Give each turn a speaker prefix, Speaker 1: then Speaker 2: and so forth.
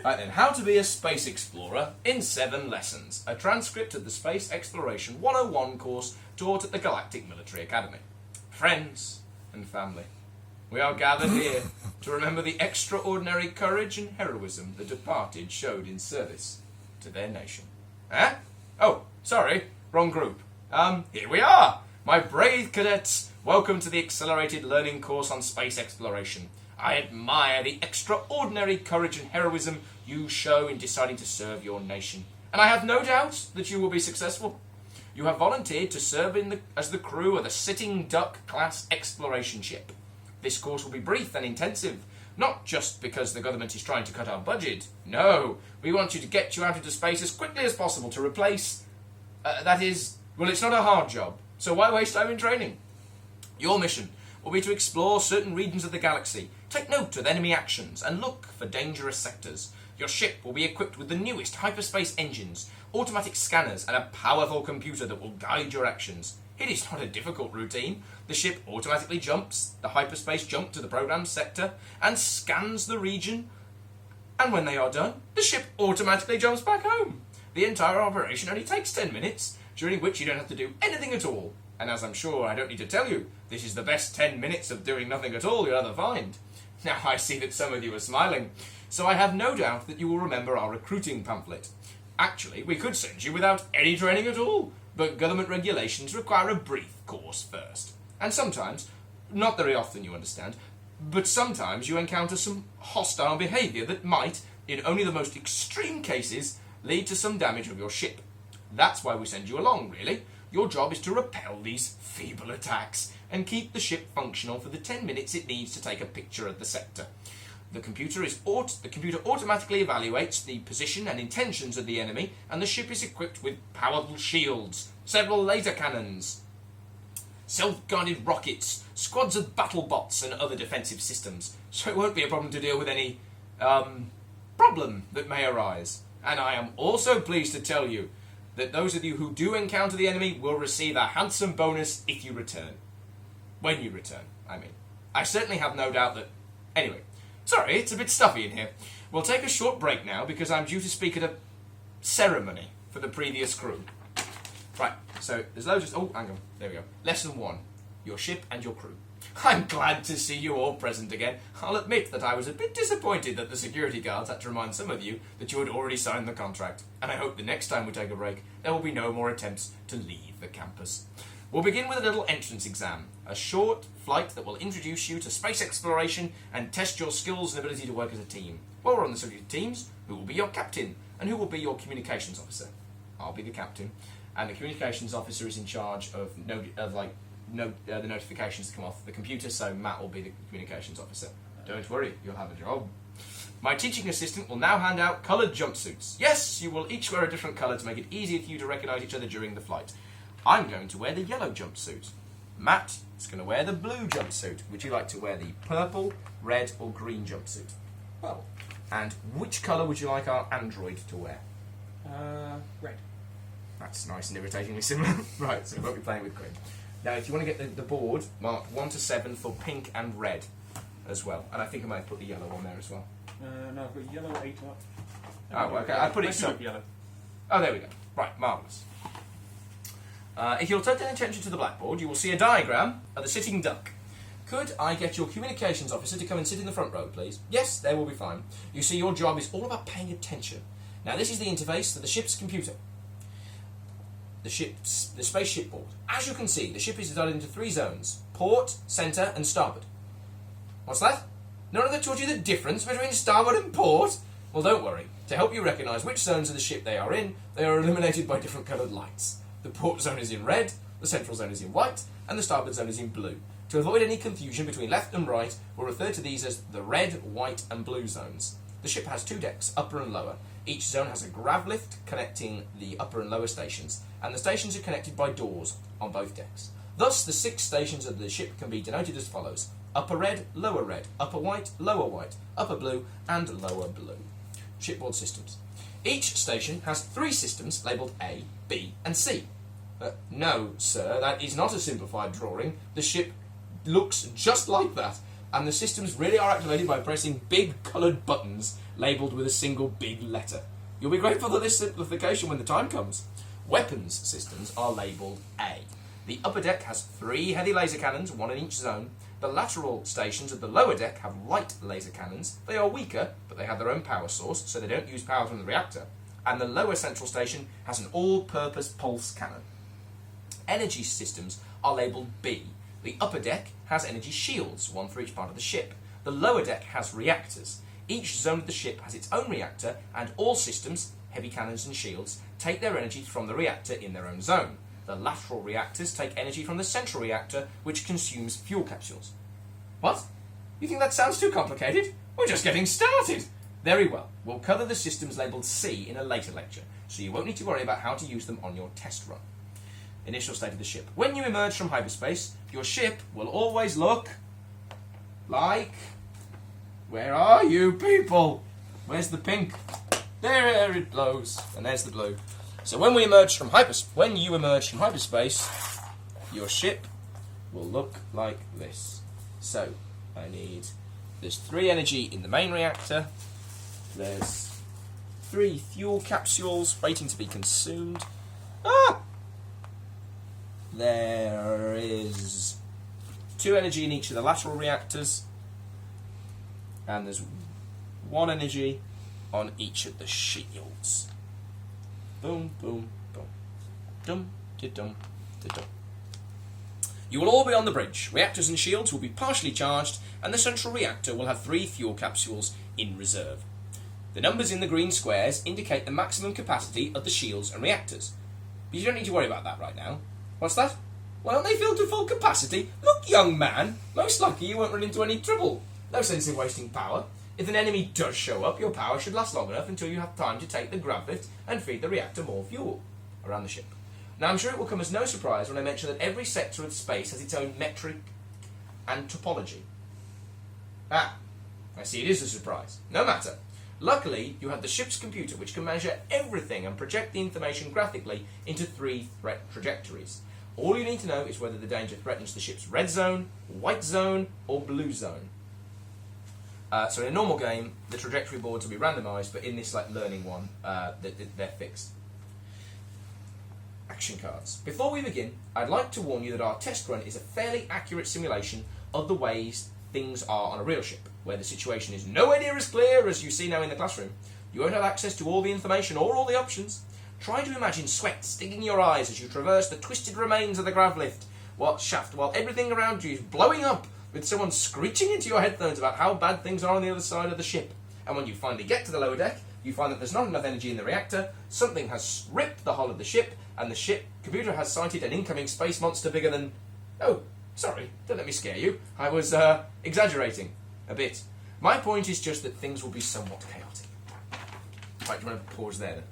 Speaker 1: Right then, How to be a Space Explorer in 7 Lessons, a transcript of the Space Exploration 101 course taught at the Galactic Military Academy. Friends and family, we are gathered here to remember the extraordinary courage and heroism the departed showed in service to their nation. Eh? Oh, sorry, wrong group. Here we are, my brave cadets. Welcome to the Accelerated Learning Course on Space Exploration. I admire the extraordinary courage and heroism you show in deciding to serve your nation, and I have no doubt that you will be successful. You have volunteered to serve as the crew of the Sitting Duck class exploration ship. This course will be brief and intensive, not just because the government is trying to cut our budget. No, we want you to get you out into space as quickly as possible to replace... well, it's not a hard job, so why waste time in training? Your mission will be to explore certain regions of the galaxy, take note of enemy actions, and look for dangerous sectors. Your ship will be equipped with the newest hyperspace engines, automatic scanners, and a powerful computer that will guide your actions. It is not a difficult routine. The ship automatically jumps the hyperspace jump to the programmed sector and scans the region, and when they are done, the ship automatically jumps back home. The entire operation only takes 10 minutes, during which you don't have to do anything at all. And as I'm sure I don't need to tell you, this is the best 10 minutes of doing nothing at all you'll ever find. Now I see that some of you are smiling, so I have no doubt that you will remember our recruiting pamphlet. Actually, we could send you without any training at all, but government regulations require a brief course first. And sometimes, not very often you understand, but sometimes you encounter some hostile behaviour that might, in only the most extreme cases, lead to some damage of your ship. That's why we send you along, really. Your job is to repel these feeble attacks and keep the ship functional for the 10 minutes it needs to take a picture of the sector. The computer automatically evaluates the position and intentions of the enemy, and the ship is equipped with powerful shields, several laser cannons, self-guided rockets, squads of battle bots, and other defensive systems, so it won't be a problem to deal with any problem that may arise. And I am also pleased to tell you that those of you who do encounter the enemy will receive a handsome bonus if you return. When you return, I mean. I certainly have no doubt that... Anyway, sorry, it's a bit stuffy in here. We'll take a short break now because I'm due to speak at a ceremony for the previous crew. Right, so there's loads of... Oh, hang on, there we go. Lesson 1, your ship and your crew. I'm glad to see you all present again. I'll admit that I was a bit disappointed that the security guards had to remind some of you that you had already signed the contract, and I hope the next time we take a break, there will be no more attempts to leave the campus. We'll begin with a little entrance exam, a short flight that will introduce you to space exploration and test your skills and ability to work as a team. While we're on the subject of teams, who will be your captain, and who will be your communications officer? I'll be the captain, and the communications officer is in charge of the notifications that come off the computer, so Matt will be the communications officer. Don't worry, you'll have a job. My teaching assistant will now hand out coloured jumpsuits. Yes, you will each wear a different colour to make it easier for you to recognise each other during the flight. I'm going to wear the yellow jumpsuit. Matt is going to wear the blue jumpsuit. Would you like to wear the purple, red or green jumpsuit?
Speaker 2: Well,
Speaker 1: and which colour would you like our android to wear?
Speaker 2: red.
Speaker 1: That's nice and irritatingly similar. Right, so we won't be playing with green. Now, if you want to get the board marked 1 to 7 for pink and red as well. And I think I might put the yellow on there as well.
Speaker 2: No, I've got yellow 8 up.
Speaker 1: Oh, okay. I put it so.
Speaker 2: Yellow.
Speaker 1: Oh, there we go. Right, marvellous. If you'll turn attention to the blackboard, you will see a diagram of the sitting duck. Could I get your communications officer to come and sit in the front row, please? Yes, they will be fine. You see, your job is all about paying attention. Now, this is the interface to the ship's computer. The space shipboard. As you can see, the ship is divided into 3 zones: port, centre, and starboard. What's that? None of them taught you the difference between starboard and port? Well, don't worry. To help you recognise which zones of the ship they are illuminated by different coloured lights. The port zone is in red, the central zone is in white, and the starboard zone is in blue. To avoid any confusion between left and right, we'll refer to these as the red, white, and blue zones. The ship has 2 decks, upper and lower. Each zone has a grav lift connecting the upper and lower stations, and the stations are connected by doors on both decks. Thus, the 6 stations of the ship can be denoted as follows: upper red, upper white, lower white, upper blue, and lower blue. Shipboard systems. Each station has 3 systems labelled A, B, and C. No, sir, that is not a simplified drawing. The ship looks just like that, and the systems really are activated by pressing big coloured buttons labelled with a single big letter. You'll be grateful for this simplification when the time comes. Weapons systems are labelled A. The upper deck has 3 heavy laser cannons, 1 in each zone. The lateral stations of the lower deck have light laser cannons. They are weaker, but they have their own power source, so they don't use power from the reactor. And the lower central station has an all-purpose pulse cannon. Energy systems are labelled B. The upper deck has energy shields, 1 for each part of the ship. The lower deck has reactors. Each zone of the ship has its own reactor, and all systems, heavy cannons and shields, take their energy from the reactor in their own zone. The lateral reactors take energy from the central reactor, which consumes fuel capsules. What? You think that sounds too complicated? We're just getting started! Very well. We'll cover the systems labelled C in a later lecture, so you won't need to worry about how to use them on your test run. Initial state of the ship. When you emerge from hyperspace, your ship will always look like... Where are you people? Where's the pink? There it blows, and there's the blue. So when you emerge from hyperspace, your ship will look like this. So there's 3 energy in the main reactor. There's 3 fuel capsules waiting to be consumed. There is 2 energy in each of the lateral reactors. And there's 1 energy on each of the shields. Boom, boom, boom. Dum, dum, dum. You will all be on the bridge. Reactors and shields will be partially charged, and the central reactor will have 3 fuel capsules in reserve. The numbers in the green squares indicate the maximum capacity of the shields and reactors. But you don't need to worry about that right now. What's that? Why don't they fill to full capacity? Look, young man, most likely you won't run into any trouble. No sense in wasting power. If an enemy does show up, your power should last long enough until you have time to take the grav lift and feed the reactor more fuel around the ship. Now, I'm sure it will come as no surprise when I mention that every sector of space has its own metric and topology. I see it is a surprise. No matter. Luckily, you have the ship's computer, which can measure everything and project the information graphically into 3 threat trajectories. All you need to know is whether the danger threatens the ship's red zone, white zone, or blue zone. So in a normal game, the trajectory boards will be randomised, but in this learning one, they're fixed. Action cards. Before we begin, I'd like to warn you that our test run is a fairly accurate simulation of the ways things are on a real ship, where the situation is nowhere near as clear as you see now in the classroom. You won't have access to all the information or all the options. Try to imagine sweat stinging your eyes as you traverse the twisted remains of the grav lift shaft while everything around you is blowing up, with someone screeching into your headphones about how bad things are on the other side of the ship. And when you finally get to the lower deck, you find that there's not enough energy in the reactor, something has ripped the hull of the ship, and the ship computer has sighted an incoming space monster bigger than... Oh, sorry, don't let me scare you. I was exaggerating a bit. My point is just that things will be somewhat chaotic. Right, do you want to pause there then?